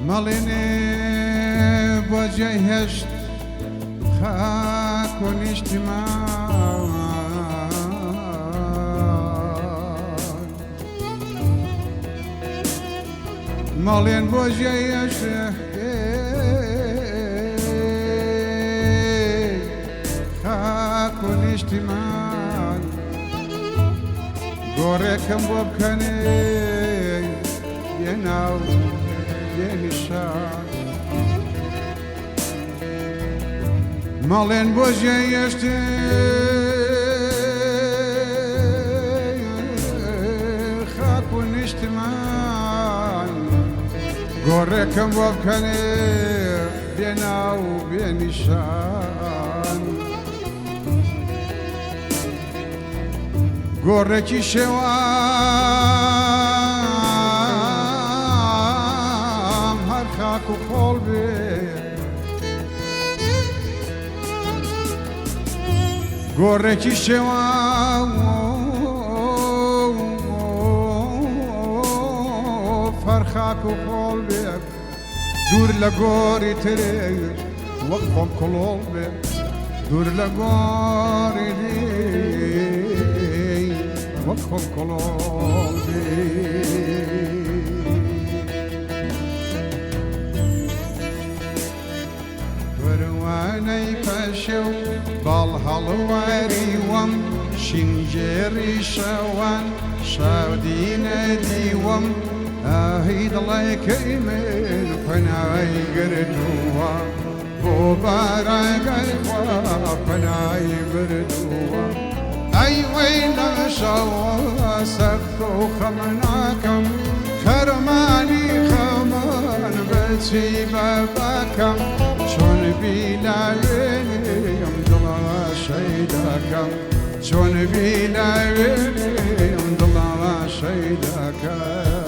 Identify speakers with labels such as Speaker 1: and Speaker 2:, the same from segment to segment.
Speaker 1: مەڵێنێ بۆ جێی هێشت خاک و نیشتمان مەڵێن بۆ جێی هێشت خاک و نیشتمان گۆڕێکم بۆ بکەنێ بێناو بێنیشان مەڵێن بۆ ژێی هێشتێ خاک و نیشتمان گۆڕێکم بۆ بکەنێ بێناو بێنیشان گۆڕێکی شێوام هەر خاک و خۆڵ بێ گۆڕێکی شێوام هەر خاک و خۆڵ بێ دوور لە گۆڕی ترێ وەک خۆم کڵۆڵ بێ دوور لە گۆڕی وەک خۆم کڵۆڵ بێ وەروانەی پەشێ و باڵ هەڵواری وەم شینجێری شەوان شاودی نەدیوەم ئاهی دڵێکەی من پەنای گردووە بۆ بارەگەی خوا پەنای بردووە ئەی وەی لەشەوە سەخت و خەمناکەم خەرمانی خەمان بەچی بەبەکەم چۆن بیلاوێنیم دڵە شەیدەکەم چۆن بیلاوێنیم دڵە شەیدەکەم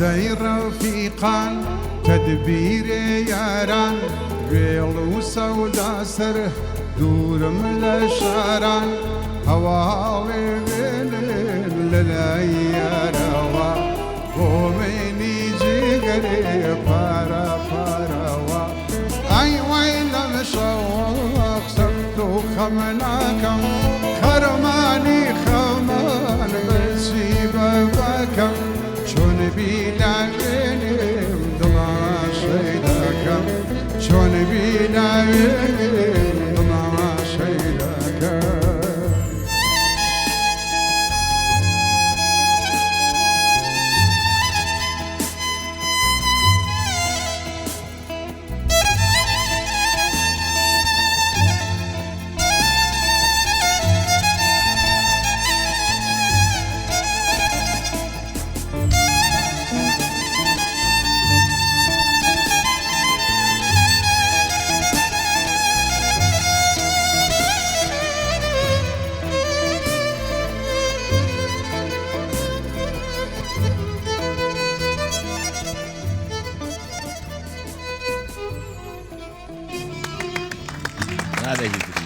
Speaker 1: دەی ڕەفیقان تەدبیرێ یاران وێڵ و سەودا سەر دوورم لە شاران هەواڵێ وێنن لەلای یارەوە بۆ مێنی جیگەرێ پارە پارەوە ئەی وەی لەم شەوە سەخت و خەمناکەم خەرمانی خەمان بەچی بەبەکەم چۆن بیلاوێنیم دڵە شەیدەکەم چۆن بیلاوێنیم دڵە شەیدەکەم
Speaker 2: Nada, Henrique.